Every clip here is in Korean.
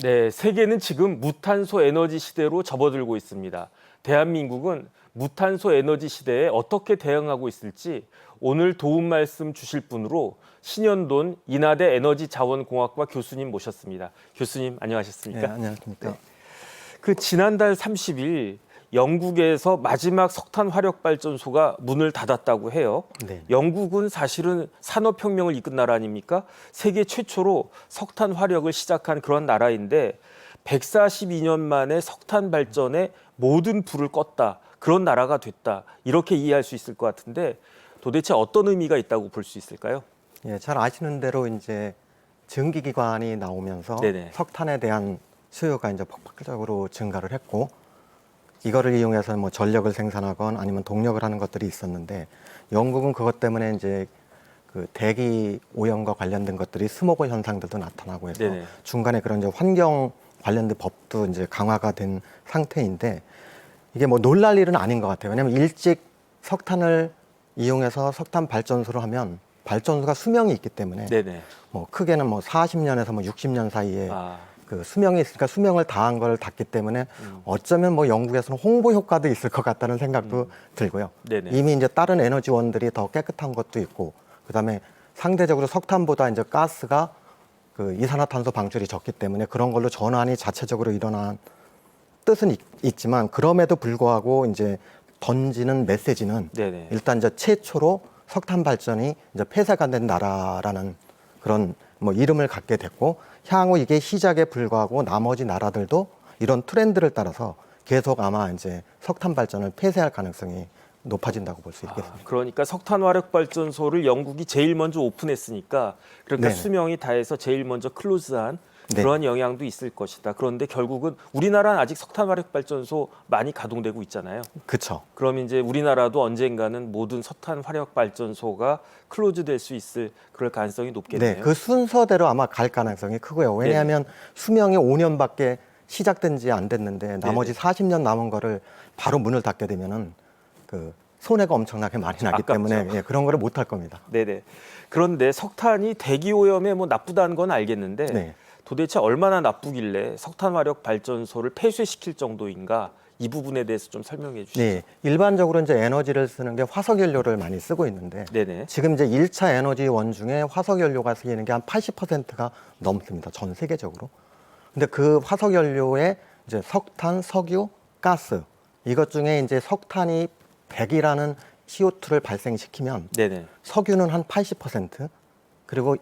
네, 세계는 지금 무탄소 에너지 시대로 접어들고 있습니다. 대한민국은 무탄소 에너지 시대에 어떻게 대응하고 있을지 오늘 도움 말씀 주실 분으로 신현돈 인하대 에너지자원공학과 교수님 모셨습니다. 교수님 안녕하셨습니까? 네, 안녕하십니까. 네. 지난달 30일 영국에서 마지막 석탄 화력 발전소가 문을 닫았다고 해요. 네. 영국은 사실은 산업혁명을 이끈 나라 아닙니까? 세계 최초로 석탄 화력을 시작한 그런 나라인데 142년 만에 석탄 발전에 모든 불을 껐다. 그런 나라가 됐다. 이렇게 이해할 수 있을 것 같은데 도대체 어떤 의미가 있다고 볼 수 있을까요? 예, 잘 아시는 대로 이제 전기기관이 나오면서 네네. 석탄에 대한 수요가 이제 폭발적으로 증가를 했고, 이거를 이용해서 뭐 전력을 생산하건 아니면 동력을 하는 것들이 있었는데, 영국은 그것 때문에 이제 그 대기 오염과 관련된 것들이 스모그 현상들도 나타나고 해서 네네. 중간에 그런 이제 환경 관련된 법도 이제 강화가 된 상태인데, 이게 뭐 놀랄 일은 아닌 것 같아요. 왜냐하면 일찍 석탄을 이용해서 석탄 발전소를 하면 발전소가 수명이 있기 때문에 네네. 뭐 크게는 뭐 40년에서 뭐 60년 사이에 아, 그 수명이 있으니까 수명을 다한 걸 닫기 때문에 어쩌면 뭐 영국에서는 홍보 효과도 있을 것 같다는 생각도 들고요. 네네. 이미 이제 다른 에너지원들이 더 깨끗한 것도 있고, 그다음에 상대적으로 석탄보다 이제 가스가 그 이산화탄소 방출이 적기 때문에 그런 걸로 전환이 자체적으로 일어난 뜻은 있지만, 그럼에도 불구하고 이제 던지는 메시지는 네네. 일단 이제 최초로 석탄 발전이 이제 폐쇄가 된 나라라는 그런 뭐 이름을 갖게 됐고, 향후 이게 시작에 불과하고 나머지 나라들도 이런 트렌드를 따라서 계속 아마 이제 석탄 발전을 폐쇄할 가능성이 높아진다고 볼 수 있겠습니다. 그러니까 석탄 화력 발전소를 영국이 제일 먼저 오픈했으니까 그러니까 네네. 수명이 다해서 제일 먼저 클로즈한 네. 그런 영향도 있을 것이다. 그런데 결국은 우리나라는 아직 석탄 화력 발전소 많이 가동되고 있잖아요. 그렇죠. 그럼 이제 우리나라도 언젠가는 모든 석탄 화력 발전소가 클로즈될 수 있을 그럴 가능성이 높겠네요. 네, 그 순서대로 아마 갈 가능성이 크고요. 왜냐하면 수명이 5년밖에 시작된 지 안 됐는데 나머지 40년 남은 거를 바로 문을 닫게 되면은 그 손해가 엄청나게 많이 나기 아깝죠. 때문에 예, 그런 거를 못 할 겁니다. 네네. 그런데 석탄이 대기 오염에 뭐 나쁘다는 건 알겠는데 네. 도대체 얼마나 나쁘길래 석탄 화력 발전소를 폐쇄시킬 정도인가? 이 부분에 대해서 좀 설명해 주시죠. 네, 일반적으로 이제 에너지를 쓰는 게 화석연료를 많이 쓰고 있는데 네네. 지금 이제 1차 에너지원 중에 화석연료가 쓰이는 게 한 80%가 넘습니다. 전 세계적으로. 근데 그 화석연료에 이제 석탄, 석유, 가스 이것 중에 이제 석탄이 100이라는 CO2를 발생시키면 네네. 석유는 한 80%, 그리고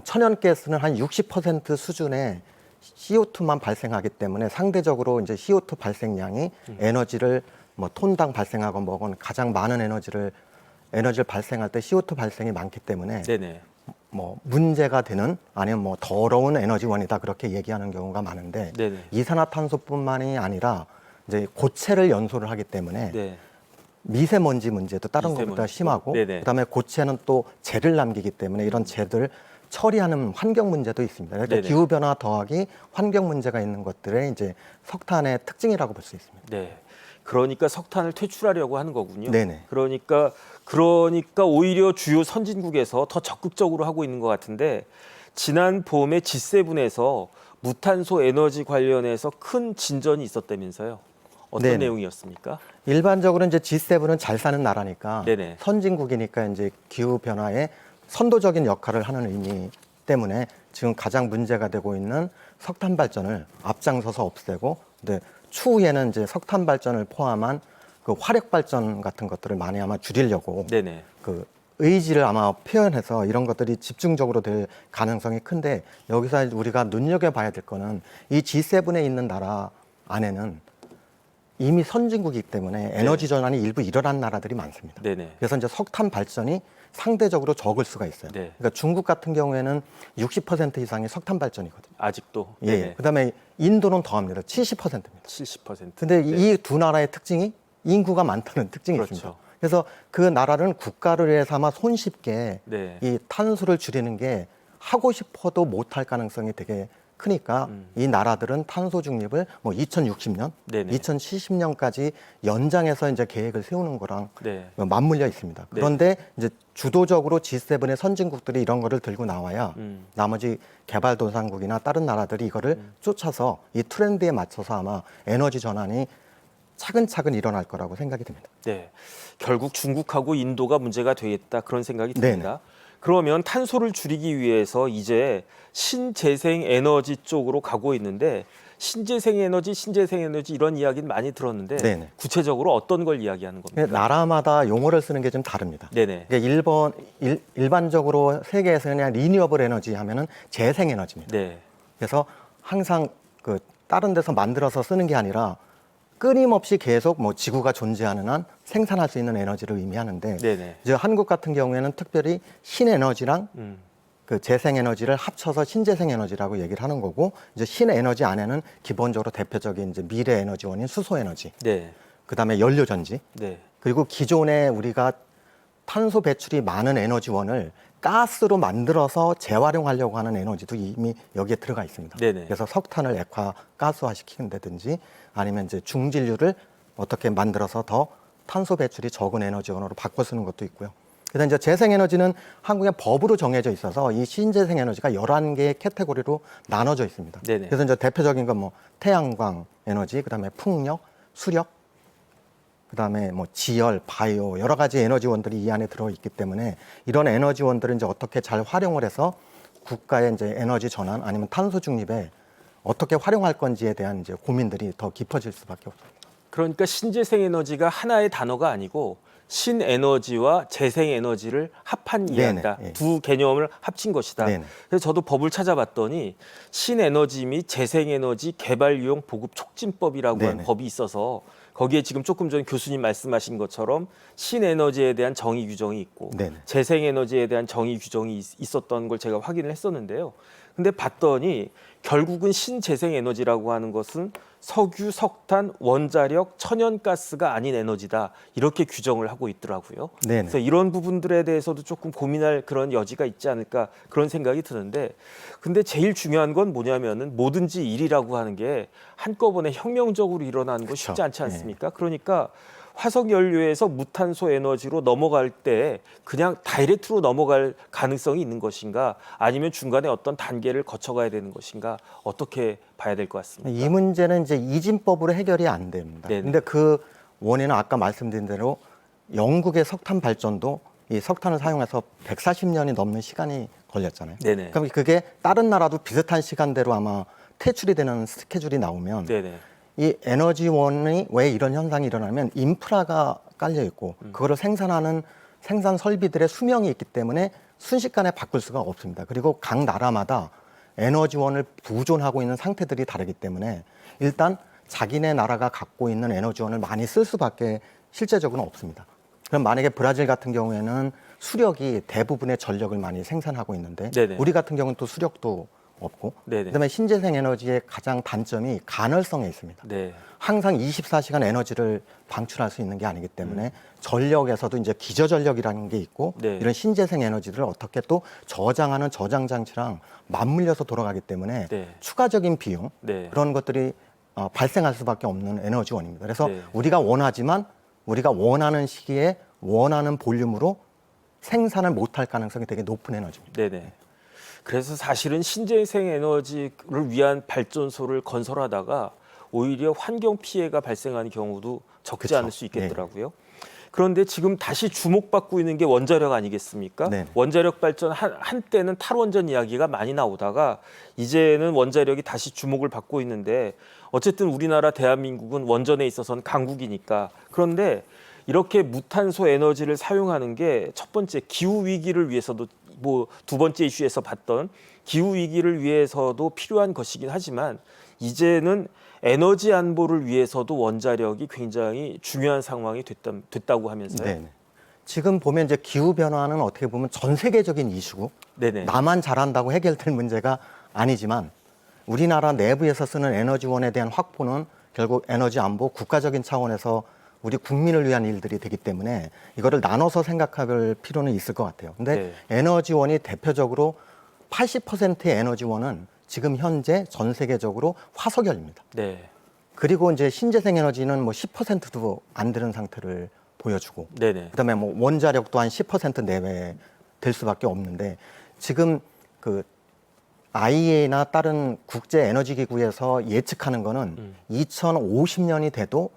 천연가스는 한 60% 수준의 CO2만 발생하기 때문에 상대적으로 이제 CO2 발생량이 에너지를 뭐 톤당 발생하건 뭐건 가장 많은 에너지를 발생할 때 CO2 발생이 많기 때문에 네네. 뭐 문제가 되는, 아니면 뭐 더러운 에너지원이다 그렇게 얘기하는 경우가 많은데, 네네. 이산화탄소뿐만이 아니라 이제 고체를 연소를 하기 때문에 네. 미세먼지 문제도 다른 것보다 미세먼지도. 심하고, 네네. 그다음에 고체는 또 재를 남기기 때문에 이런 재들 처리하는 환경 문제도 있습니다. 그러니까 네네. 기후 변화 더하기 환경 문제가 있는 것들의 이제 석탄의 특징이라고 볼 수 있습니다. 네. 그러니까 석탄을 퇴출하려고 하는 거군요. 네네. 그러니까 오히려 주요 선진국에서 더 적극적으로 하고 있는 것 같은데 지난 봄에 G7에서 무탄소 에너지 관련해서 큰 진전이 있었다면서요. 어떤 네네. 내용이었습니까? 일반적으로 이제 G7은 잘 사는 나라니까, 네네. 선진국이니까 이제 기후 변화에 선도적인 역할을 하는 의미 때문에 지금 가장 문제가 되고 있는 석탄 발전을 앞장서서 없애고, 근데 추후에는 이제 석탄 발전을 포함한 그 화력 발전 같은 것들을 많이 아마 줄이려고 네네. 그 의지를 아마 표현해서 이런 것들이 집중적으로 될 가능성이 큰데, 여기서 우리가 눈여겨봐야 될 거는 이 G7에 있는 나라 안에는 이미 선진국이기 때문에 에너지 전환이 일부 일어난 나라들이 많습니다. 네네. 그래서 이제 석탄 발전이 상대적으로 적을 수가 있어요. 네. 그러니까 중국 같은 경우에는 60% 이상이 석탄 발전이거든요. 아직도. 예. 네네. 그다음에 인도는 더합니다. 70%입니다. 70%. 근데 네. 이 두 나라의 특징이 인구가 많다는 특징이 그렇죠. 있습니다. 그래서 그 나라는 국가를 위해서 아마 손쉽게 네. 이 탄소를 줄이는 게 하고 싶어도 못할 가능성이 되게 크니까 이 나라들은 탄소 중립을 뭐 2060년, 네네. 2070년까지 연장해서 이제 계획을 세우는 거랑 네. 맞물려 있습니다. 그런데 이제 주도적으로 G7의 선진국들이 이런 거를 들고 나와야 나머지 개발도상국이나 다른 나라들이 이거를 쫓아서 이 트렌드에 맞춰서 아마 에너지 전환이 차근차근 일어날 거라고 생각이 듭니다. 네. 결국 중국하고 인도가 문제가 되겠다 그런 생각이 듭니다. 그러면 탄소를 줄이기 위해서 이제 신재생 에너지 쪽으로 가고 있는데 신재생 에너지 이런 이야기는 많이 들었는데 네네. 구체적으로 어떤 걸 이야기하는 겁니까? 나라마다 용어를 쓰는 게 좀 다릅니다. 네네. 그러니까 일반적으로 세계에서 그냥 리뉴어블 에너지 하면은 재생 에너지입니다. 네. 그래서 항상 그 다른 데서 만들어서 쓰는 게 아니라 끊임없이 계속 뭐 지구가 존재하는 한 생산할 수 있는 에너지를 의미하는데 네네. 이제 한국 같은 경우에는 특별히 신에너지랑 그 재생에너지를 합쳐서 신재생 에너지라고 얘기를 하는 거고 이제 신에너지 안에는 기본적으로 대표적인 이제 미래 에너지원인 수소에너지, 네. 그다음에 연료전지, 네. 그리고 기존에 우리가 탄소 배출이 많은 에너지원을 가스로 만들어서 재활용하려고 하는 에너지도 이미 여기에 들어가 있습니다. 네네. 그래서 석탄을 액화 가스화 시키는다든지 아니면 이제 중진류를 어떻게 만들어서 더 탄소 배출이 적은 에너지원으로 바꿔 쓰는 것도 있고요. 그다음 이제 재생에너지는 한국의 법으로 정해져 있어서 이 신재생에너지가 11개의 카테고리로 나눠져 있습니다. 네네. 그래서 이제 대표적인 건 뭐 태양광 에너지, 그다음에 풍력, 수력, 그다음에 뭐 지열, 바이오 여러 가지 에너지원들이 이 안에 들어 있기 때문에 이런 에너지원들을 이제 어떻게 잘 활용을 해서 국가의 이제 에너지 전환 아니면 탄소 중립에 어떻게 활용할 건지에 대한 이제 고민들이 더 깊어질 수밖에 없습니다. 그러니까 신재생 에너지가 하나의 단어가 아니고 신에너지와 재생에너지를 합한 이야기다. 예. 두 개념을 합친 것이다. 네네. 그래서 저도 법을 찾아봤더니 신에너지 및 재생에너지 개발이용 보급 촉진법이라고 하는 네네. 법이 있어서 거기에 지금 조금 전 교수님 말씀하신 것처럼 신에너지에 대한 정의 규정이 있고 네네. 재생에너지에 대한 정의 규정이 있었던 걸 제가 확인을 했었는데요. 근데 봤더니 결국은 신재생에너지라고 하는 것은 석유, 석탄, 원자력, 천연가스가 아닌 에너지다. 이렇게 규정을 하고 있더라고요. 네네. 그래서 이런 부분들에 대해서도 조금 고민할 그런 여지가 있지 않을까 그런 생각이 드는데 근데 제일 중요한 건 뭐냐면은 뭐든지 일이라고 하는 게 한꺼번에 혁명적으로 일어나는 거 쉽지 않지 않습니까? 그러니까 화석 연료에서 무탄소 에너지로 넘어갈 때 그냥 다이렉트로 넘어갈 가능성이 있는 것인가 아니면 중간에 어떤 단계를 거쳐가야 되는 것인가 어떻게 봐야 될 것 같습니까? 이 문제는 이제 이진법으로 해결이 안 됩니다. 네네. 근데 그 원인은 아까 말씀드린 대로 영국의 석탄 발전도 이 석탄을 사용해서 140년이 넘는 시간이 걸렸잖아요. 네네. 그럼 그게 다른 나라도 비슷한 시간대로 아마 퇴출이 되는 스케줄이 나오면 네네. 이 에너지원이 왜 이런 현상이 일어나면 인프라가 깔려 있고 그거를 생산하는 생산 설비들의 수명이 있기 때문에 순식간에 바꿀 수가 없습니다. 그리고 각 나라마다 에너지원을 보존하고 있는 상태들이 다르기 때문에 일단 자기네 나라가 갖고 있는 에너지원을 많이 쓸 수밖에 실제적으로는 없습니다. 그럼 만약에 브라질 같은 경우에는 수력이 대부분의 전력을 많이 생산하고 있는데 네네. 우리 같은 경우는 또 수력도 없고 네네. 그다음에 신재생 에너지의 가장 단점이 간헐성에 있습니다. 네. 항상 24시간 에너지를 방출할 수 있는 게 아니기 때문에 전력에서도 이제 기저전력이라는 게 있고 네. 이런 신재생 에너지를 어떻게 또 저장하는 저장 장치랑 맞물려서 돌아가기 때문에 네. 추가적인 비용 네. 그런 것들이 발생할 수밖에 없는 에너지원입니다. 그래서 네. 우리가 원하지만 우리가 원하는 시기에 원하는 볼륨으로 생산을 못할 가능성이 되게 높은 에너지입니다. 네네. 그래서 사실은 신재생 에너지를 위한 발전소를 건설하다가 오히려 환경 피해가 발생하는 경우도 적지 그쵸. 않을 수 있겠더라고요. 그런데 지금 다시 주목받고 있는 게 원자력 아니겠습니까? 네. 원자력 발전 한때는 탈원전 이야기가 많이 나오다가 이제는 원자력이 다시 주목을 받고 있는데 어쨌든 우리나라 대한민국은 원전에 있어서는 강국이니까 그런데 이렇게 무탄소 에너지를 사용하는 게 첫 번째 기후 위기를 위해서도 뭐 두 번째 이슈에서 봤던 기후 위기를 위해서도 필요한 것이긴 하지만 이제는 에너지 안보를 위해서도 원자력이 굉장히 중요한 상황이 됐다고 하면서요. 네. 지금 보면 이제 기후 변화는 어떻게 보면 전 세계적인 이슈고 네네. 나만 잘한다고 해결될 문제가 아니지만 우리나라 내부에서 쓰는 에너지원에 대한 확보는 결국 에너지 안보 국가적인 차원에서 우리 국민을 위한 일들이 되기 때문에 이거를 나눠서 생각할 필요는 있을 것 같아요. 근데 네. 에너지원이 대표적으로 80%의 에너지원은 지금 현재 전 세계적으로 화석연료입니다. 네. 그리고 이제 신재생 에너지는 뭐 10%도 안 되는 상태를 보여주고, 네네. 그다음에 뭐 원자력도 한 10% 내외 될 수밖에 없는데, 지금 그 IEA나 다른 국제 에너지 기구에서 예측하는 거는 2050년이 돼도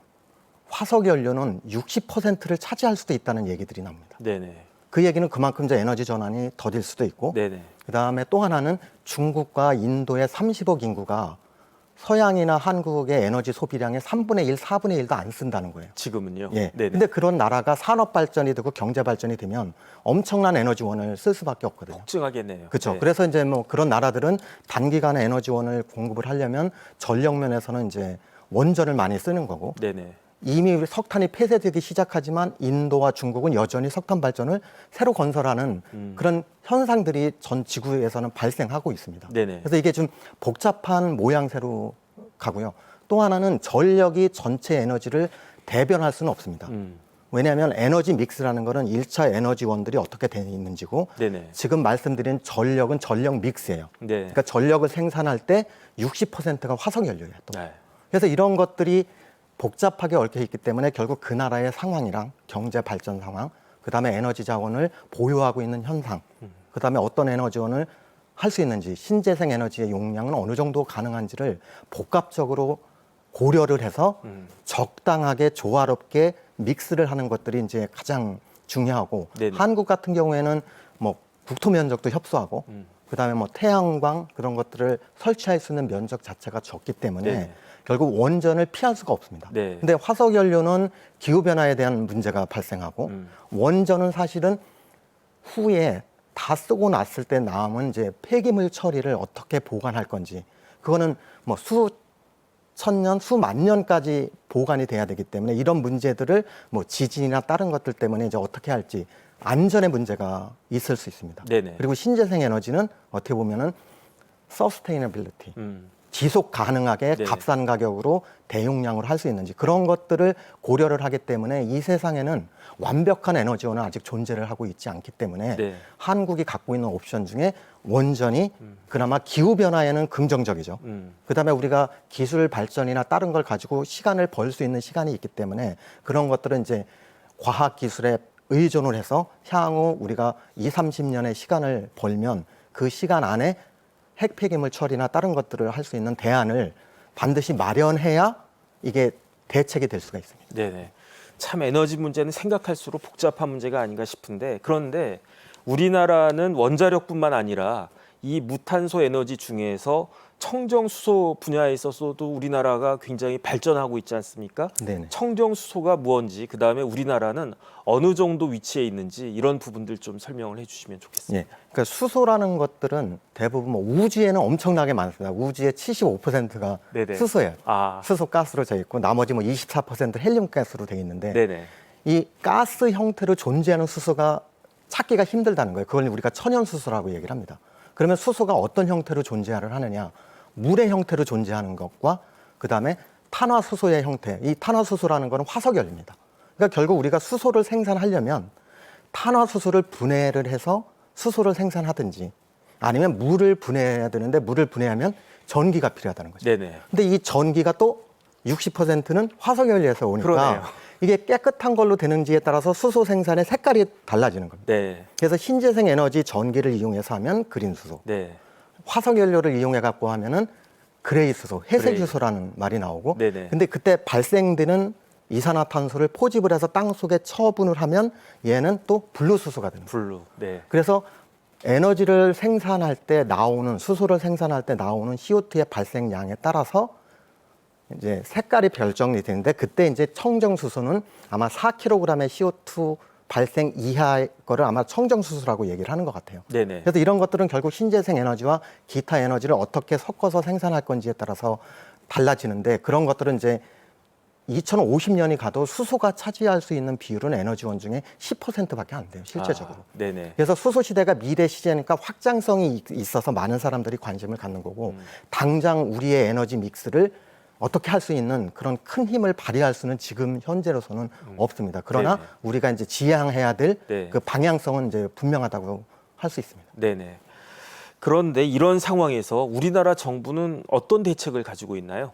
화석 연료는 60%를 차지할 수도 있다는 얘기들이 납니다. 네네. 그 얘기는 그만큼 이제 에너지 전환이 더딜 수도 있고, 네네. 그다음에 또 하나는 중국과 인도의 30억 인구가 서양이나 한국의 에너지 소비량의 3분의 1, 4분의 1도 안 쓴다는 거예요. 지금은요. 예. 네네. 근데 그런 나라가 산업 발전이 되고 경제 발전이 되면 엄청난 에너지원을 쓸 수밖에 없거든요. 폭증하겠네요. 그렇죠. 네. 그래서 이제 뭐 그런 나라들은 단기간에 에너지원을 공급을 하려면 전력 면에서는 이제 원전을 많이 쓰는 거고, 네네. 이미 석탄이 폐쇄되기 시작하지만 인도와 중국은 여전히 석탄 발전을 새로 건설하는 그런 현상들이 전 지구에서는 발생하고 있습니다. 네네. 그래서 이게 좀 복잡한 모양새로 가고요. 또 하나는 전력이 전체 에너지를 대변할 수는 없습니다. 왜냐하면 에너지 믹스라는 거는 1차 에너지원들이 어떻게 되어 있는지고, 네네. 지금 말씀드린 전력은 전력 믹스예요. 네. 그러니까 전력을 생산할 때 60%가 화석연료예요. 또. 네. 그래서 이런 것들이 복잡하게 얽혀 있기 때문에 결국 그 나라의 상황이랑 경제 발전 상황, 그다음에 에너지 자원을 보유하고 있는 현상, 그다음에 어떤 에너지원을 할 수 있는지, 신재생 에너지의 용량은 어느 정도 가능한지를 복합적으로 고려를 해서 적당하게 조화롭게 믹스를 하는 것들이 이제 가장 중요하고, 네네. 한국 같은 경우에는 뭐 국토 면적도 협소하고, 그다음에 뭐 태양광 그런 것들을 설치할 수 있는 면적 자체가 적기 때문에 네네. 결국 원전을 피할 수가 없습니다. 네. 근데 화석 연료는 기후 변화에 대한 문제가 발생하고, 원전은 사실은 후에 다 쓰고 났을 때 남은 이제 폐기물 처리를 어떻게 보관할 건지, 그거는 뭐 수천 년, 수만 년까지 보관이 돼야 되기 때문에 이런 문제들을 뭐 지진이나 다른 것들 때문에 이제 어떻게 할지 안전의 문제가 있을 수 있습니다. 네네. 그리고 신재생 에너지는 어떻게 보면은 sustainability, 지속 가능하게 네. 값싼 가격으로 대용량으로 할 수 있는지, 그런 것들을 고려를 하기 때문에 이 세상에는 완벽한 에너지원은 아직 존재를 하고 있지 않기 때문에 네. 한국이 갖고 있는 옵션 중에 원전이 그나마 기후 변화에는 긍정적이죠. 그다음에 우리가 기술 발전이나 다른 걸 가지고 시간을 벌 수 있는 시간이 있기 때문에 그런 것들은 이제 과학 기술에 의존을 해서 향후 우리가 20, 30년의 시간을 벌면 그 시간 안에 핵 폐기물 처리나 다른 것들을 할 수 있는 대안을 반드시 마련해야 이게 대책이 될 수가 있습니다. 네네. 참 에너지 문제는 생각할수록 복잡한 문제가 아닌가 싶은데, 그런데 우리나라는 원자력뿐만 아니라 이 무탄소 에너지 중에서 청정수소 분야에 있어서도 우리나라가 굉장히 발전하고 있지 않습니까? 네네. 청정수소가 무언지, 그다음에 우리나라는 어느 정도 위치에 있는지 이런 부분들 좀 설명을 해주시면 좋겠습니다. 예. 그러니까 수소라는 것들은 대부분 뭐 우주에는 엄청나게 많습니다. 우주의 75%가 네네. 수소예요. 아, 수소 가스로 돼 있고 나머지 뭐 24% 헬륨 가스로 돼 있는데, 네네. 이 가스 형태로 존재하는 수소가 찾기가 힘들다는 거예요. 그걸 우리가 천연수소라고 얘기를 합니다. 그러면 수소가 어떤 형태로 존재를 하느냐? 물의 형태로 존재하는 것과 그다음에 탄화수소의 형태, 이 탄화수소라는 거는 화석연료입니다. 그러니까 결국 우리가 수소를 생산하려면 탄화수소를 분해를 해서 수소를 생산하든지, 아니면 물을 분해해야 되는데 물을 분해하면 전기가 필요하다는 거죠. 네네. 근데 이 전기가 또 60%는 화석연료에서 오니까 그러네요. 이게 깨끗한 걸로 되는지에 따라서 수소 생산의 색깔이 달라지는 겁니다. 네. 그래서 신재생 에너지 전기를 이용해서 하면 그린 수소, 네. 화석연료를 이용해 갖고 하면은 그레이 수소, 회색 수소라는 말이 나오고, 네네. 근데 그때 발생되는 이산화탄소를 포집을 해서 땅 속에 처분을 하면 얘는 또 블루 수소가 됩니다. 블루. 네. 그래서 에너지를 생산할 때 나오는, 수소를 생산할 때 나오는 CO2의 발생량에 따라서 이제 색깔이 결정이 되는데, 그때 이제 청정수소는 아마 4kg의 CO2 발생 이하의 거를 아마 청정수소라고 얘기를 하는 것 같아요. 네네. 그래서 이런 것들은 결국 신재생 에너지와 기타 에너지를 어떻게 섞어서 생산할 건지에 따라서 달라지는데, 그런 것들은 이제 2050년이 가도 수소가 차지할 수 있는 비율은 에너지원 중에 10%밖에 안 돼요, 실제적으로. 아, 네네. 그래서 수소 시대가 미래 시대니까 확장성이 있어서 많은 사람들이 관심을 갖는 거고, 당장 우리의 에너지 믹스를 어떻게 할 수 있는 그런 큰 힘을 발휘할 수는 지금 현재로서는 없습니다. 그러나 네네. 우리가 이제 지향해야 될 그 네. 방향성은 이제 분명하다고 할 수 있습니다. 네네. 그런데 이런 상황에서 우리나라 정부는 어떤 대책을 가지고 있나요?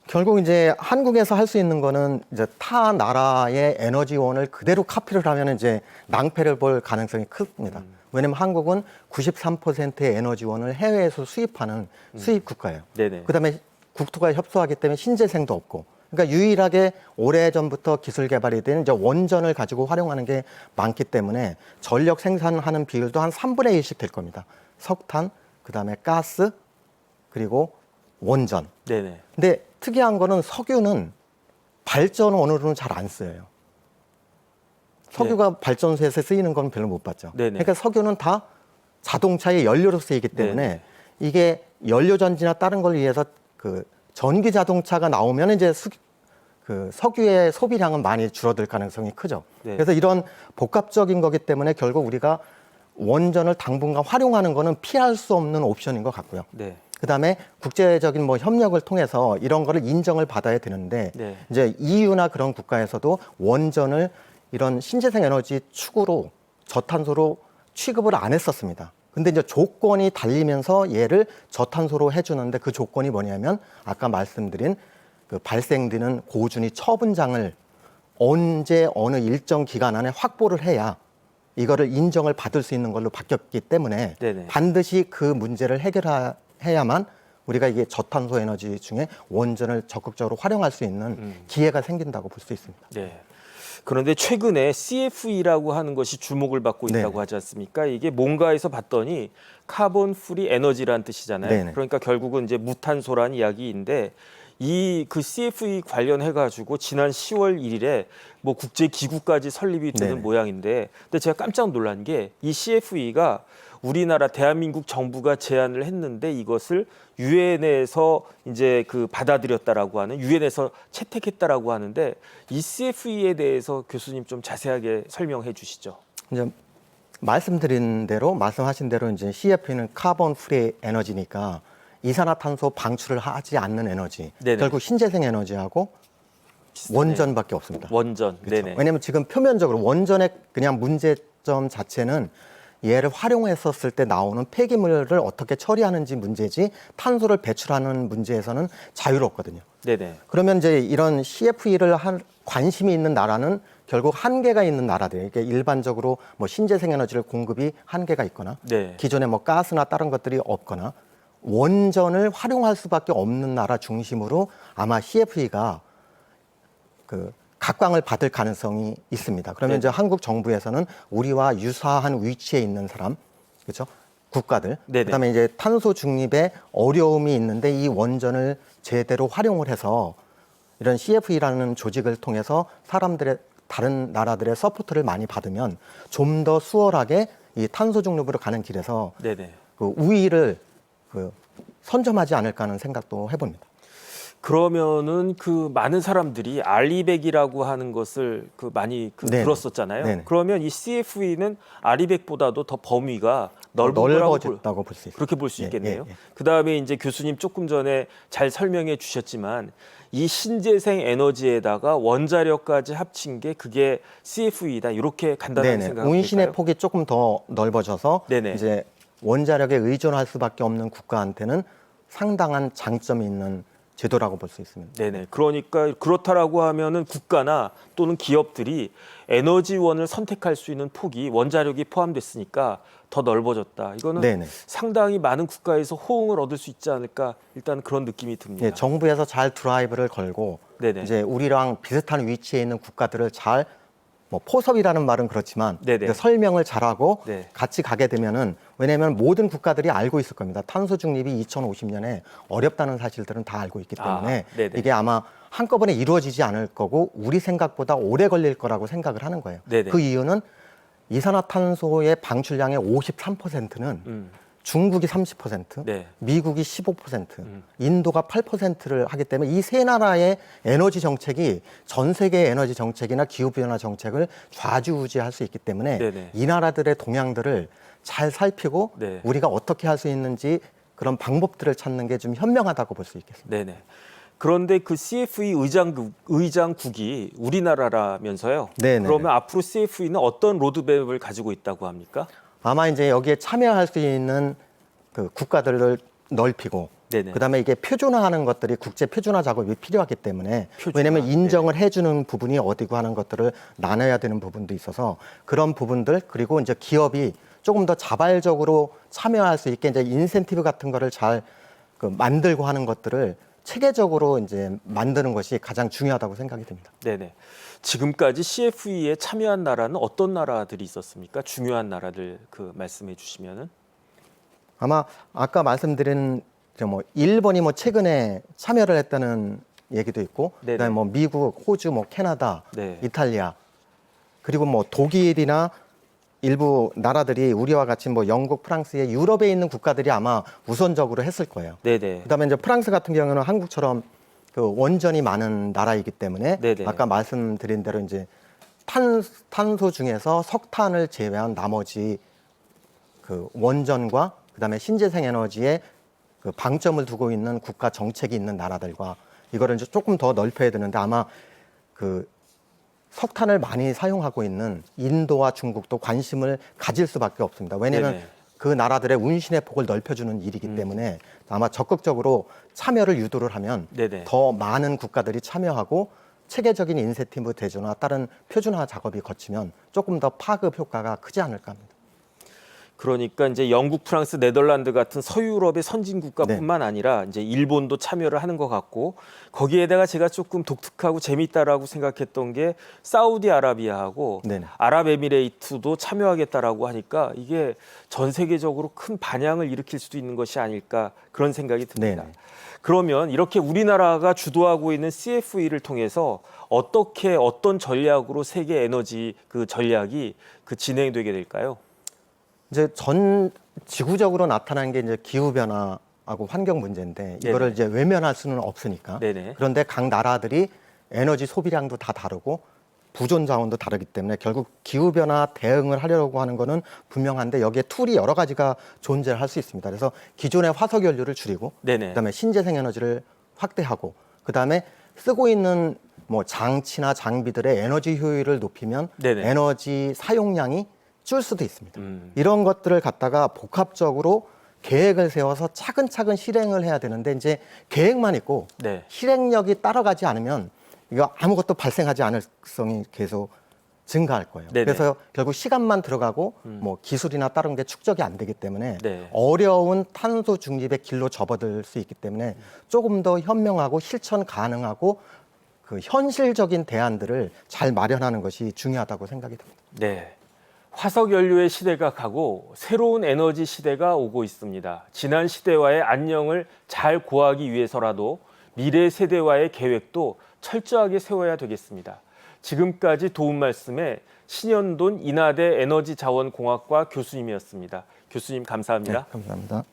결국 이제 한국에서 할 수 있는 거는 이제 타 나라의 에너지원을 그대로 카피를 하면 이제 낭패를 볼 가능성이 큽니다. 왜냐하면 한국은 93%의 에너지원을 해외에서 수입하는 수입 국가예요. 네네. 그다음에 국토가 협소하기 때문에 신재생도 없고, 그러니까 유일하게 오래전부터 기술 개발이 된 이제 원전을 가지고 활용하는 게 많기 때문에 전력 생산하는 비율도 한 3분의 1씩 될 겁니다. 석탄, 그다음에 가스, 그리고 원전. 네네. 근데 특이한 거는 석유는 발전원으로는 잘 안 쓰여요. 석유가 발전소에서 쓰이는 건 별로 못 봤죠. 네네. 그러니까 석유는 다 자동차의 연료로 쓰이기 때문에 네네. 이게 연료 전지나 다른 걸 위해서 그 전기 자동차가 나오면 이제 그 석유의 소비량은 많이 줄어들 가능성이 크죠. 네. 그래서 이런 복합적인 거기 때문에 결국 우리가 원전을 당분간 활용하는 거는 피할 수 없는 옵션인 것 같고요. 네. 그다음에 국제적인 뭐 협력을 통해서 이런 거를 인정을 받아야 되는데 네. 이제 EU나 그런 국가에서도 원전을 이런 신재생 에너지 축으로 저탄소로 취급을 안 했었습니다. 근데 이제 조건이 달리면서 얘를 저탄소로 해주는데 그 조건이 뭐냐면 아까 말씀드린 그 발생되는 고준위 처분장을 언제 어느 일정 기간 안에 확보를 해야 이거를 인정을 받을 수 있는 걸로 바뀌었기 때문에 네네. 반드시 그 문제를 해결해야만 우리가 이게 저탄소 에너지 중에 원전을 적극적으로 활용할 수 있는 기회가 생긴다고 볼 수 있습니다. 네. 그런데 최근에 CFE라고 하는 것이 주목을 받고 있다고 네네. 하지 않습니까? 이게 뭔가에서 봤더니 카본 프리 에너지라는 뜻이잖아요. 네네. 그러니까 결국은 이제 무탄소라는 이야기인데 이 그 CFE 관련해 가지고 지난 10월 1일에 뭐 국제 기구까지 설립이 되는 네네. 모양인데, 근데 제가 깜짝 놀란 게 이 CFE가 우리나라 대한민국 정부가 제안을 했는데 이것을 유엔에서 이제 그 받아들였다라고 하는, 유엔에서 채택했다라고 하는데 이 CFE에 대해서 교수님 좀 자세하게 설명해 주시죠. 이제 말씀하신 대로 이제 CF는 카본 프리 에너지니까 이산화탄소 방출을 하지 않는 에너지. 네네. 결국 신재생 에너지하고 비슷하네요. 원전밖에 없습니다. 원전. 그렇죠? 네네. 왜냐하면 지금 표면적으로 원전의 그냥 문제점 자체는 얘를 활용했었을 때 나오는 폐기물을 어떻게 처리하는지 문제지 탄소를 배출하는 문제에서는 자유롭거든요. 네네. 그러면 이제 이런 CFE를 한 관심이 있는 나라는 결국 한계가 있는 나라들. 그러니까 일반적으로 뭐 신재생 에너지를 공급이 한계가 있거나 네. 기존에 뭐 가스나 다른 것들이 없거나 원전을 활용할 수밖에 없는 나라 중심으로 아마 CFE가 그 각광을 받을 가능성이 있습니다. 그러면 네. 이제 한국 정부에서는 우리와 유사한 위치에 있는 사람, 그렇죠? 국가들, 네네. 그다음에 이제 탄소 중립에 어려움이 있는데 이 원전을 제대로 활용을 해서 이런 CFE라는 조직을 통해서 사람들의 다른 나라들의 서포트를 많이 받으면 좀 더 수월하게 이 탄소 중립으로 가는 길에서 네네. 그 우위를 그 선점하지 않을까 하는 생각도 해봅니다. 그러면은 그 많은 사람들이 알리백이라고 하는 것을 그 많이 그 네네. 들었었잖아요. 네네. 그러면 이 CFE는 알리백보다도 더 범위가 넓은 거라고 넓어졌다고 볼 수 있습니다. 그렇게 볼 수 예, 있겠네요. 예, 예. 그다음에 이제 교수님 조금 전에 잘 설명해 주셨지만 이 신재생 에너지에다가 원자력까지 합친 게 그게 CFE다. 이렇게 간단하게 네네. 생각하면 운신의 될까요? 폭이 조금 더 넓어져서 네네. 이제 원자력에 의존할 수밖에 없는 국가한테는 상당한 장점이 있는 제도라고 볼 수 있습니다. 네네. 그러니까 그렇다라고 하면은 국가나 또는 기업들이 에너지원을 선택할 수 있는 폭이 원자력이 포함됐으니까 더 넓어졌다. 이거는 네네. 상당히 많은 국가에서 호응을 얻을 수 있지 않을까, 일단 그런 느낌이 듭니다. 예, 정부에서 잘 드라이브를 걸고 네네. 이제 우리랑 비슷한 위치에 있는 국가들을 잘 뭐 포섭이라는 말은 그렇지만 네네. 이제 설명을 잘하고 네. 같이 가게 되면은, 왜냐하면 모든 국가들이 알고 있을 겁니다. 탄소 중립이 2050년에 어렵다는 사실들은 다 알고 있기 때문에 아, 네네. 이게 아마 한꺼번에 이루어지지 않을 거고 우리 생각보다 오래 걸릴 거라고 생각을 하는 거예요. 네네. 그 이유는 이산화탄소의 방출량의 53%는 중국이 30%, 네. 미국이 15%, 인도가 8%를 하기 때문에 이 세 나라의 에너지 정책이 전 세계의 에너지 정책이나 기후변화 정책을 좌지우지할 수 있기 때문에 네네. 이 나라들의 동향들을 잘 살피고 네. 우리가 어떻게 할 수 있는지 그런 방법들을 찾는 게 좀 현명하다고 볼 수 있겠습니다. 네네. 그런데 그 CFE 의장국이 우리나라라면서요. 네네. 그러면 앞으로 CFE는 어떤 로드맵을 가지고 있다고 합니까? 아마 이제 여기에 참여할 수 있는 그 국가들을 넓히고 네네. 그다음에 이게 표준화하는 것들이 국제 표준화 작업이 필요하기 때문에 표준화, 왜냐하면 인정을 해주는 부분이 어디고 하는 것들을 나눠야 되는 부분도 있어서 그런 부분들 그리고 이제 기업이 조금 더 자발적으로 참여할 수 있게 이제 인센티브 같은 거를 잘 그 만들고 하는 것들을 체계적으로 이제 만드는 것이 가장 중요하다고 생각이 듭니다. 네네. 지금까지 CFE에 참여한 나라는 어떤 나라들이 있었습니까? 중요한 나라들 그 말씀해 주시면은. 아마 아까 말씀드린 저 뭐 일본이 뭐 최근에 참여를 했다는 얘기도 있고 네네. 그다음에 뭐 미국, 호주, 뭐 캐나다, 네. 이탈리아 그리고 뭐 독일이나 일부 나라들이 우리와 같이 뭐 영국, 프랑스의 유럽에 있는 국가들이 아마 우선적으로 했을 거예요. 네네. 그다음에 이제 프랑스 같은 경우는 한국처럼 그 원전이 많은 나라이기 때문에 네네. 아까 말씀드린 대로 이제 탄소 중에서 석탄을 제외한 나머지 그 원전과 그다음에 신재생 에너지에 그 방점을 두고 있는 국가 정책이 있는 나라들과 이거를 이제 조금 더 넓혀야 되는데 아마 그 석탄을 많이 사용하고 있는 인도와 중국도 관심을 가질 수밖에 없습니다. 왜냐하면 네네. 그 나라들의 운신의 폭을 넓혀주는 일이기 때문에 아마 적극적으로 참여를 유도를 하면 네네. 더 많은 국가들이 참여하고 체계적인 인센티브 대조나 다른 표준화 작업이 거치면 조금 더 파급 효과가 크지 않을까 합니다. 그러니까 이제 영국, 프랑스, 네덜란드 같은 서유럽의 선진 국가뿐만 아니라 이제 일본도 참여를 하는 것 같고 거기에다가 제가 조금 독특하고 재밌다라고 생각했던 게 사우디아라비아하고 네네. 아랍에미레이트도 참여하겠다라고 하니까 이게 전 세계적으로 큰 반향을 일으킬 수도 있는 것이 아닐까 그런 생각이 듭니다. 네네. 그러면 이렇게 우리나라가 주도하고 있는 CFE를 통해서 어떻게 어떤 전략으로 세계 에너지 그 전략이 그 진행되게 될까요? 이제 전 지구적으로 나타난 게 이제 기후 변화하고 환경 문제인데 이거를 이제 외면할 수는 없으니까. 네네. 그런데 각 나라들이 에너지 소비량도 다 다르고 부존 자원도 다르기 때문에 결국 기후 변화 대응을 하려고 하는 거는 분명한데 여기에 툴이 여러 가지가 존재할 수 있습니다. 그래서 기존의 화석 연료를 줄이고 네네. 그다음에 신재생 에너지를 확대하고 그다음에 쓰고 있는 뭐 장치나 장비들의 에너지 효율을 높이면 네네. 에너지 사용량이 줄 수도 있습니다. 이런 것들을 갖다가 복합적으로 계획을 세워서 차근차근 실행을 해야 되는데 이제 계획만 있고 네. 실행력이 따라가지 않으면 이거 아무것도 발생하지 않을 성이 계속 증가할 거예요. 네네. 그래서 결국 시간만 들어가고 뭐 기술이나 다른 게 축적이 안 되기 때문에 네. 어려운 탄소 중립의 길로 접어들 수 있기 때문에 조금 더 현명하고 실천 가능하고 그 현실적인 대안들을 잘 마련하는 것이 중요하다고 생각이 듭니다. 네. 화석 연료의 시대가 가고 새로운 에너지 시대가 오고 있습니다. 지난 시대와의 안녕을 잘 구하기 위해서라도 미래 세대와의 계획도 철저하게 세워야 되겠습니다. 지금까지 도움 말씀에 신현돈 인하대 에너지자원공학과 교수님이었습니다. 교수님 감사합니다. 네, 감사합니다.